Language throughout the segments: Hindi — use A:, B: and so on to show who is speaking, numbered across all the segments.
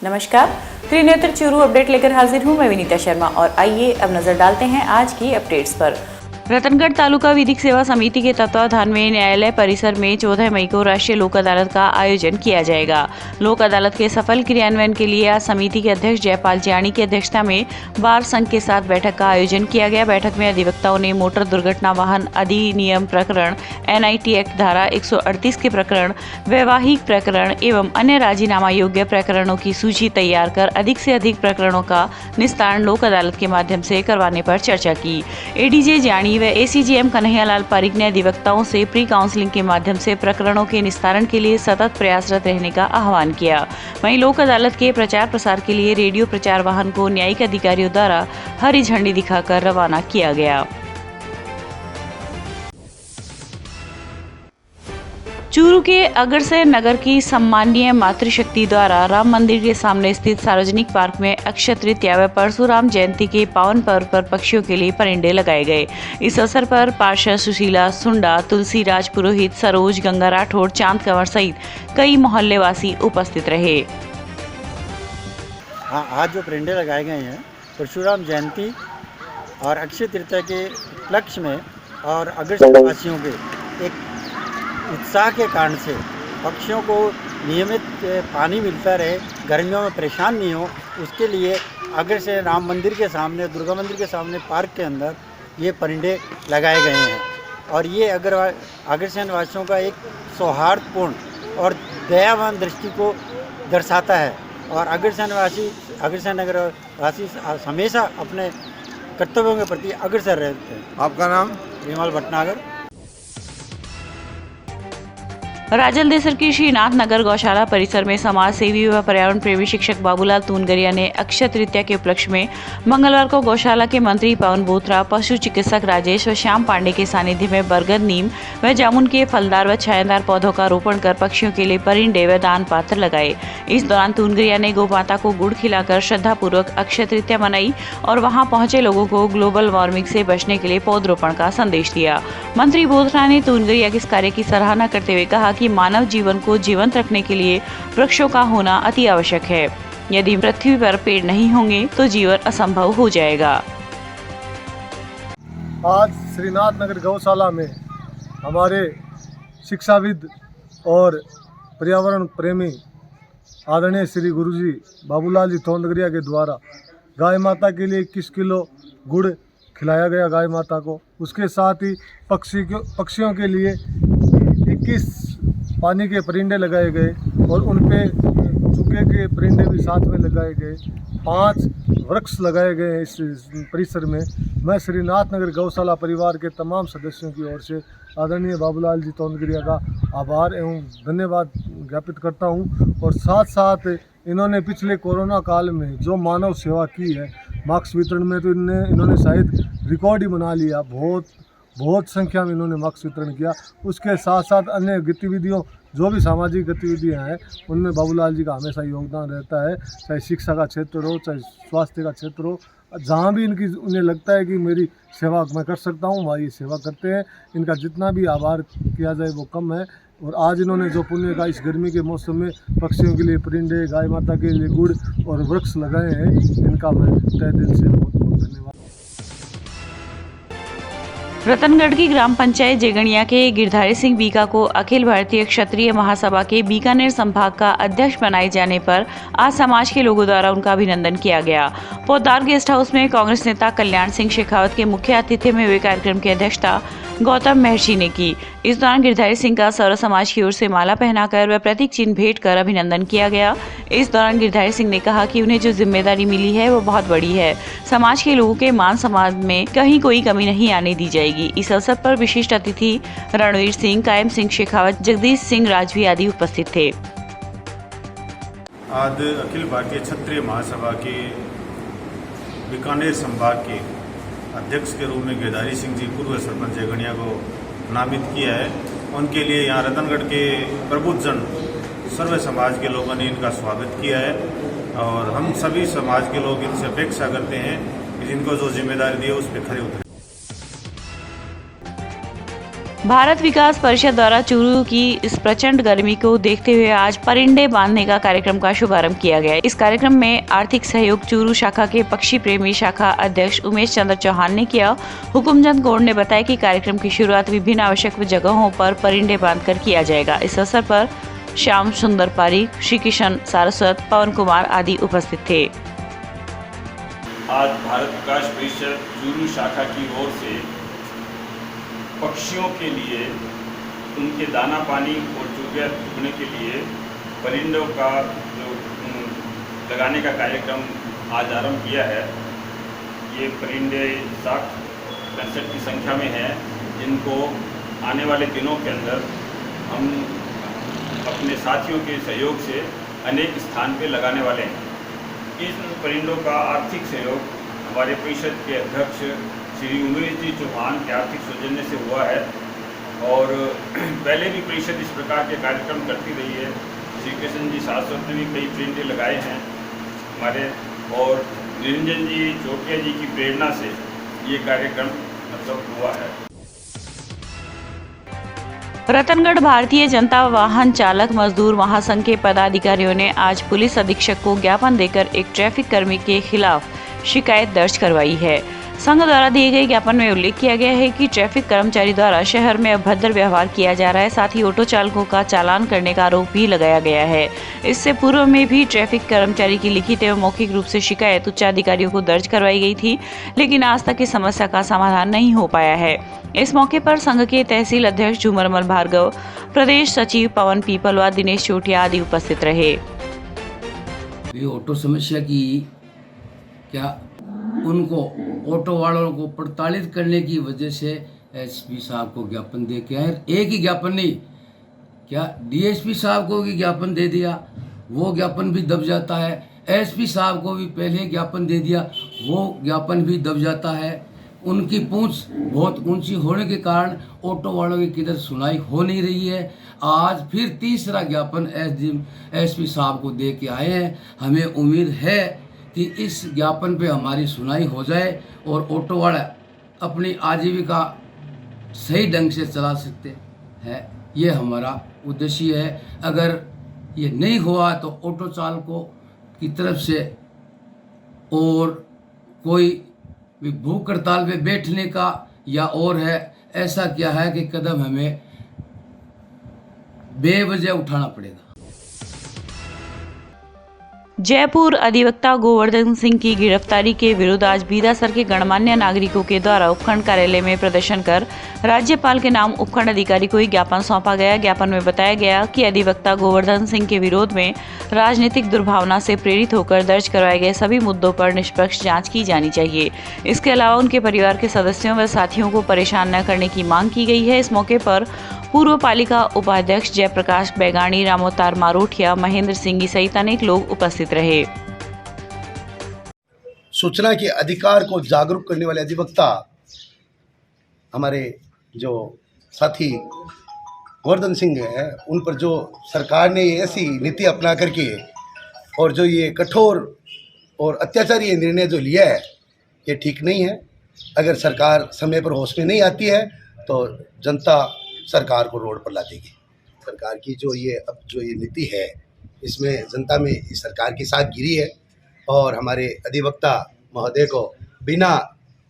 A: नमस्कार, त्रिनेत्र चूरू अपडेट लेकर हाजिर हूं मैं विनीता शर्मा और आइए अब नजर डालते हैं आज की अपडेट्स पर। रतनगढ़ तालुका विधिक सेवा समिति के तत्वाधान में न्यायालय परिसर में 14 मई को राष्ट्रीय लोक अदालत का आयोजन किया जाएगा। लोक अदालत के सफल क्रियान्वयन के लिए आज समिति के अध्यक्ष जयपाल जियाणी की अध्यक्षता में बार संघ के साथ बैठक का आयोजन किया गया। बैठक में अधिवक्ताओं ने मोटर दुर्घटना वाहन अधिनियम प्रकरण, NIT एक्ट धारा 138 के प्रकरण, वैवाहिक प्रकरण एवं अन्य राजीनामा योग्य प्रकरणों की सूची तैयार कर अधिक से अधिक प्रकरणों का निस्तारण लोक अदालत के माध्यम से करवाने पर चर्चा की। ADJ जियाणी व ACGM कन्हैयालाल पारीक ने अधिवक्ताओं से प्री काउंसलिंग के माध्यम से प्रकरणों के निस्तारण के लिए सतत प्रयासरत रहने का आह्वान किया। वहीं लोक अदालत के प्रचार प्रसार के लिए रेडियो प्रचार वाहन को न्यायिक अधिकारियों द्वारा हरी झंडी दिखाकर रवाना किया गया। चूरू के अग्रसेन नगर की सम्मानीय मातृशक्ति द्वारा राम मंदिर के सामने स्थित सार्वजनिक पार्क में अक्षय तृतीया व परशुराम जयंती के पावन पर्व पर पक्षियों के लिए परिंदे लगाए गए। इस अवसर पर पार्षद सुशीला सुंडा, तुलसीराज पुरोहित, सरोज, गंगा राठौड़, चांद कंवर सहित कई मोहल्लेवासी उपस्थित रहे।
B: आज जो परिंदे लगाए गए हैं परशुराम जयंती और अक्षय तृतीया के उपलक्ष्य में और अग्रसेन वासियों के एक उत्साह के कारण से पक्षियों को नियमित पानी मिलता रहे, गर्मियों में परेशान नहीं हो, उसके लिए अग्रसेन राम मंदिर के सामने, दुर्गा मंदिर के सामने पार्क के अंदर ये परिंदे लगाए गए हैं। और ये अग्रसेन वासियों का एक सौहार्दपूर्ण और दयावान दृष्टि को दर्शाता है। और अग्रसेन नगर वासी हमेशा अपने कर्तव्यों के प्रति अग्रसर रहते हैं।
C: आपका नाम?
B: विमल भटनागर।
A: राजल देसर की श्रीनाथ नगर गौशाला परिसर में समाज सेवी व पर्यावरण प्रेमी शिक्षक बाबूलाल तूनगरिया ने अक्षय तृतीया के उपलक्ष्य में मंगलवार को गौशाला के मंत्री पवन बोथरा, पशु चिकित्सक राजेश व श्याम पांडे के सानिध्य में बरगद, नीम व जामुन के फलदार व छायादार पौधों का रोपण कर पक्षियों के लिए परिंदे व दान पात्र लगाए। इस दौरान तूनगरिया ने गौमाता को गुड़ खिलाकर श्रद्धापूर्वक अक्षय तृतीया मनाई और वहां पहुंचे लोगों को ग्लोबल वार्मिंग से बचने के लिए पौधरोपण का संदेश दिया। मंत्री बोथरा ने तूनगरिया के इस कार्य की सराहना करते हुए कहा कि मानव जीवन को जीवंत रखने के लिए वृक्षों का होना अति आवश्यक है। यदि पृथ्वी पर पेड़ नहीं होंगे तो जीवन असंभव हो जाएगा।
C: आज श्रीनाथ नगर गौशाला में हमारे शिक्षाविद और पर्यावरण प्रेमी आदरणीय श्री गुरुजी बाबूलाल जी तूनगरिया के द्वारा गाय माता के लिए 21 किलो गुड़ खिलाया गया गाय माता को। उसके साथ ही पक्षियों के लिए 21 पानी के परिंदे लगाए गए और उन पे चुके के परिंदे भी साथ में लगाए गए। 5 वृक्ष लगाए गए इस परिसर में। मैं श्रीनाथ नगर गौशाला परिवार के तमाम सदस्यों की ओर से आदरणीय बाबूलाल जी तूनगरिया का आभार एवं धन्यवाद ज्ञापित करता हूं। और साथ साथ इन्होंने पिछले कोरोना काल में जो मानव सेवा की है, मास्क वितरण में तो इन्होंने शायद रिकॉर्ड ही बना लिया। बहुत संख्या में इन्होंने मास्क वितरण किया। उसके साथ साथ अन्य गतिविधियों, जो भी सामाजिक गतिविधियां हैं, उनमें बाबूलाल जी का हमेशा योगदान रहता है। चाहे शिक्षा का क्षेत्र हो, चाहे स्वास्थ्य का क्षेत्र हो, जहाँ भी उन्हें लगता है कि मेरी सेवा मैं कर सकता हूँ, वहाँ ये सेवा करते हैं। इनका जितना भी आभार किया जाए वो कम है। और आज इन्होंने जो पुण्य का इस गर्मी के मौसम में पक्षियों के लिए परिंदे, गाय माता के लिए गुड़ और वृक्ष लगाए हैं, इनका मैं तहे दिल से बहुत धन्यवाद।
A: रतनगढ़ की ग्राम पंचायत जेगणिया के गिरधारी सिंह बीका को अखिल भारतीय क्षत्रिय महासभा के बीकानेर संभाग का अध्यक्ष बनाए जाने पर आज समाज के लोगों द्वारा उनका अभिनंदन किया गया। पोद्दार गेस्ट हाउस में कांग्रेस नेता कल्याण सिंह शेखावत के मुख्य आतिथ्य में हुए कार्यक्रम की अध्यक्षता गौतम महर्षि ने की। इस दौरान गिरधारी सिंह का सर्व समाज की ओर से माला पहनाकर व प्रतीक चिन्ह भेंट कर अभिनंदन किया गया। इस दौरान गिरधारी सिंह ने कहा कि उन्हें जो जिम्मेदारी मिली है वो बहुत बड़ी है। समाज के लोगों के मान सम्मान में कहीं कोई कमी नहीं आने दी जाएगी। इस अवसर पर विशिष्ट अतिथि रणवीर सिंह, कायम सिंह शेखावत, जगदीश सिंह राजवी आदि उपस्थित थे।
D: आज अखिल भारतीय क्षत्रिय महासभा के बीकानेर संभाग के अध्यक्ष के रूप में गिरधारी सिंह जी पूर्व सरपंच जेगणिया को नामित किया है। उनके लिए यहाँ रतनगढ़ के प्रबुद्धजन सर्व समाज के लोगों ने इनका स्वागत किया है और हम सभी समाज के लोग इनसे अपेक्षा करते हैं कि जिनको जो जिम्मेदारी दी है उस पर खरे उतरे।
A: भारत विकास परिषद द्वारा चूरू की इस प्रचंड गर्मी को देखते हुए आज परिंडे बांधने का कार्यक्रम का शुभारंभ किया गया। इस कार्यक्रम में आर्थिक सहयोग चूरू शाखा के पक्षी प्रेमी शाखा अध्यक्ष उमेश चंद्र चौहान ने किया। हुकुमचंद गौड़ ने बताया कि कार्यक्रम की शुरुआत विभिन्न आवश्यक जगहों पर परिंडे बांधकर किया जाएगा। इस अवसर पर श्याम सुंदर पारीक, श्री किशन सारस्वत, पवन कुमार आदि उपस्थित थे।
E: आज भारत विकास परिषद चूरू शाखा की ओर से पक्षियों के लिए उनके दाना पानी और चुगिया चुगने के लिए परिंदों का जो लगाने का कार्यक्रम आज आरंभ किया है। ये परिंदे 60-65 की संख्या में हैं, जिनको आने वाले दिनों के अंदर हम अपने साथियों के सहयोग से अनेक स्थान पे लगाने वाले हैं। इन परिंदों का आर्थिक सहयोग हमारे परिषद के अध्यक्ष श्री उमेश जी चौहान के आर्थिक सौजन्य से हुआ है और पहले भी परिषद इस प्रकार के कार्यक्रम करती रही है। श्री कृष्ण जी सारस्वत ने भी कई परिंदे लगाए हैं हमारे, और निरंजन जी चौटिया जी की प्रेरणा से ये कार्यक्रम हुआ है।
A: रतनगढ़ भारतीय जनता वाहन चालक मजदूर महासंघ के पदाधिकारियों ने आज पुलिस अधीक्षक को ज्ञापन देकर एक ट्रैफिक कर्मी के खिलाफ शिकायत दर्ज करवाई है। संघ द्वारा दिए गए ज्ञापन में उल्लेख किया गया है कि ट्रैफिक कर्मचारी द्वारा शहर में अभद्र व्यवहार किया जा रहा है, साथ ही ऑटो चालकों का चालान करने का आरोप भी लगाया गया है। इससे पूर्व में भी ट्रैफिक कर्मचारी की लिखित एवं मौखिक रूप से शिकायत उच्च अधिकारियों को दर्ज करवाई गई थी, लेकिन आज तक इस समस्या का समाधान नहीं हो पाया है। इस मौके पर संघ के तहसील अध्यक्ष झूमरमल भार्गव, प्रदेश सचिव पवन पीपल व दिनेश चोटिया आदि उपस्थित रहे।
F: ऑटो समस्या की क्या उनको ऑटो वालों को प्रताड़ित करने की वजह से एसपी साहब को ज्ञापन दे के आए। एक ही ज्ञापन नहीं, क्या डीएसपी साहब को भी ज्ञापन दे दिया, वो ज्ञापन भी दब जाता है। एसपी साहब को भी पहले ज्ञापन दे दिया, वो ज्ञापन भी दब जाता है। उनकी पूंछ बहुत ऊंची होने के कारण ऑटो वालों की किधर सुनाई हो नहीं रही है। आज फिर तीसरा ज्ञापन एसपी साहब को दे के आए हैं। हमें उम्मीद है कि इस ज्ञापन पे हमारी सुनाई हो जाए और ऑटो वाला अपनी आजीविका सही ढंग से चला सकते हैं। ये हमारा उद्देश्य है। अगर ये नहीं हुआ तो ऑटो चालकों की तरफ से और कोई भी भूख हड़ताल पे बैठने का या और है, ऐसा क्या है कि कदम हमें बेवजह उठाना पड़ेगा।
A: जयपुर अधिवक्ता गोवर्धन सिंह की गिरफ्तारी के विरुद्ध आज बीदासर के गणमान्य नागरिकों के द्वारा उपखंड कार्यालय में प्रदर्शन कर राज्यपाल के नाम उपखंड अधिकारी को ही ज्ञापन सौंपा गया। ज्ञापन में बताया गया कि अधिवक्ता गोवर्धन सिंह के विरोध में राजनीतिक दुर्भावना से प्रेरित होकर दर्ज करवाए गए सभी मुद्दों पर निष्पक्ष जांच की जानी चाहिए। इसके अलावा उनके परिवार के सदस्यों व साथियों को परेशान न करने की मांग की गई है। इस मौके पर पूर्व पालिका उपाध्यक्ष जयप्रकाश बैगानी, रामोतार मारोठिया, महेंद्र सिंह सहित अनेक लोग उपस्थित रहे।
G: सूचना के अधिकार को जागरूक करने वाले अधिवक्ता हमारे जो साथी गोवर्धन सिंह है, उन पर जो सरकार ने ऐसी नीति अपना करके और जो ये कठोर और अत्याचारी निर्णय जो लिया है, ये ठीक नहीं है। अगर सरकार समय पर होश में नहीं आती है तो जनता सरकार को रोड पर ला देगी। सरकार की जो ये नीति है, इसमें जनता में इस सरकार की साथ गिरी है और हमारे अधिवक्ता महोदय को बिना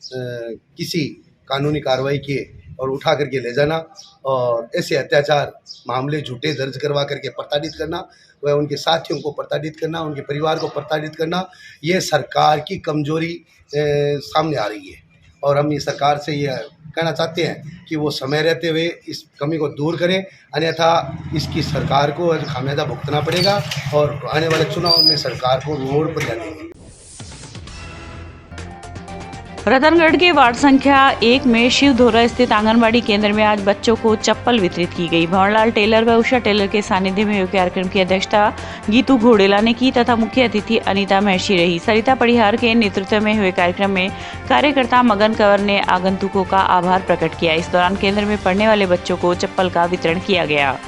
G: किसी कानूनी कार्रवाई किए और उठा करके ले जाना और ऐसे अत्याचार मामले झूठे दर्ज करवा करके प्रताड़ित करना व उनके साथियों को प्रताड़ित करना, उनके परिवार को प्रताड़ित करना, ये सरकार की कमजोरी सामने आ रही है। और हम ये सरकार से ये कहना चाहते हैं कि वो समय रहते हुए इस कमी को दूर करें, अन्यथा इसकी सरकार को खामियाजा भुगतना पड़ेगा और आने वाले चुनाव में सरकार को रोड पर जाएंगे।
A: रतनगढ़ के वार्ड संख्या 1 में शिवधोरा स्थित आंगनबाड़ी केंद्र में आज बच्चों को चप्पल वितरित की गई। भंवरलाल टेलर व उषा टेलर के सानिध्य में हुए कार्यक्रम की अध्यक्षता गीतू घोड़ेला ने की तथा मुख्य अतिथि अनीता महर्षि रही। सरिता परिहार के नेतृत्व में हुए कार्यक्रम में कार्यकर्ता मगन कंवर ने आगंतुकों का आभार प्रकट किया। इस दौरान केंद्र में पढ़ने वाले बच्चों को चप्पल का वितरण किया गया।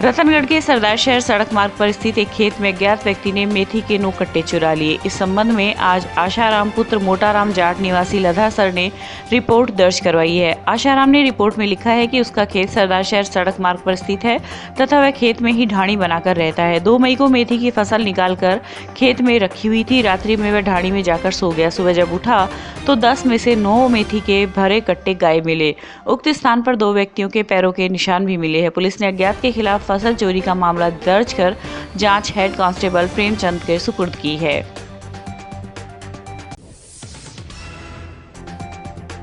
A: रतनगढ़ के सरदार शहर सड़क मार्ग पर स्थित एक खेत में अज्ञात व्यक्ति ने मेथी के 9 कट्टे चुरा लिए। इस संबंध में आज आशाराम पुत्र मोटाराम जाट निवासी लधासर ने रिपोर्ट दर्ज करवाई है। आशाराम ने रिपोर्ट में लिखा है कि उसका खेत सरदार शहर सड़क मार्ग पर स्थित है तथा वह खेत में ही ढाणी बनाकर रहता है। 2 मई को मेथी की फसल निकालकर खेत में रखी हुई थी। रात्रि में वह ढाणी में जाकर सो गया। सुबह जब उठा तो 10 में से 9 मेथी के भरे कट्टे गायब मिले। उक्त स्थान पर 2 व्यक्तियों के पैरों के निशान भी मिले हैं। पुलिस ने अज्ञात के खिलाफ फसल चोरी का मामला दर्ज कर जांच हेड कांस्टेबल प्रेमचंद के सुपुर्द की है।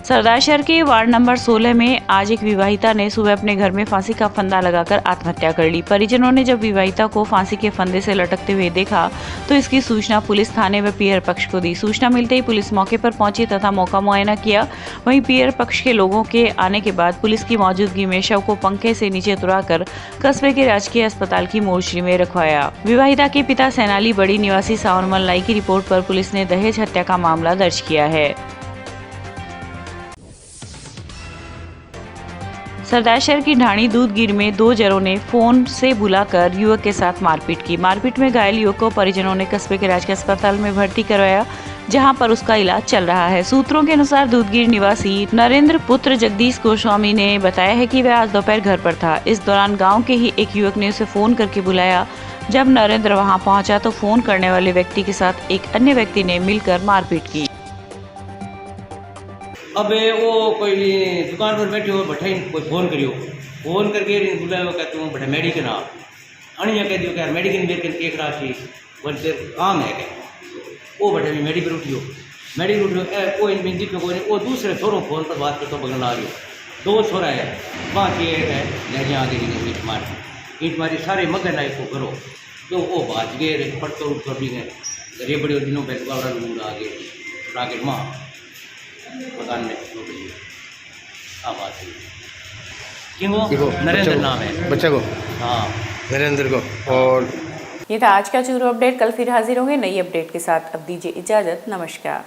A: सरदार शहर के वार्ड नंबर 16 में आज एक विवाहिता ने सुबह अपने घर में फांसी का फंदा लगाकर आत्महत्या कर ली। परिजनों ने जब विवाहिता को फांसी के फंदे से लटकते हुए देखा तो इसकी सूचना पुलिस थाने व पीयर पक्ष को दी। सूचना मिलते ही पुलिस मौके पर पहुंची तथा मौका मुआयना किया। वहीं पीयर पक्ष के लोगों के आने के बाद पुलिस की मौजूदगी में शव को पंखे से नीचे उतराकर कस्बे के राजकीय अस्पताल की मोर्चरी में रखवाया। विवाहिता के पिता सैनाली बड़ी निवासी सावरमल लाई की रिपोर्ट पर पुलिस ने दहेज हत्या का मामला दर्ज किया है। सरदार शहर की ढाणी दूधगिर में 2 जरों ने फोन से बुलाकर युवक के साथ मारपीट की। मारपीट में घायल युवक को परिजनों ने कस्बे के राजकीय अस्पताल में भर्ती करवाया, जहां पर उसका इलाज चल रहा है। सूत्रों के अनुसार दूधगिर निवासी नरेंद्र पुत्र जगदीश गोस्वामी ने बताया है कि वह आज दोपहर घर पर था। इस दौरान गांव के ही एक युवक ने उसे फोन करके बुलाया। जब नरेंद्र वहां पहुंचा तो फोन करने वाले व्यक्ति के साथ एक अन्य व्यक्ति ने मिलकर मारपीट की।
H: अब वो कोई दुकान पर बैठे हो बैठे कोई फ़ोन करियो, फ़ोन करके बुलायो क्या तुम बैठे मेडिकल आ अणिया कह दियो क्या मेडिकल मेरे के एक राशि बोलते काम है क्या वो बैठे भी मेडिकल उठियो कोई बिंदी पे कोई वो दूसरे छोरों फ़ोन पर बात करते बगल आ रही 2 छोरा है बाकी एक है लहरिया आगे ईट मारी सारे मगर नाई को करो तो वो भाज गए पटतो उठ भी गए रेबड़ी दिनों बैठ आ गए राकेट माँ मकान में बात है क्यों नरेंद्र नाम है
I: बच्चा को।
H: हाँ
I: नरेंद्र को। और
A: ये था आज का चूरू अपडेट। कल फिर हाजिर होंगे नई अपडेट के साथ। अब दीजिए इजाजत। नमस्कार।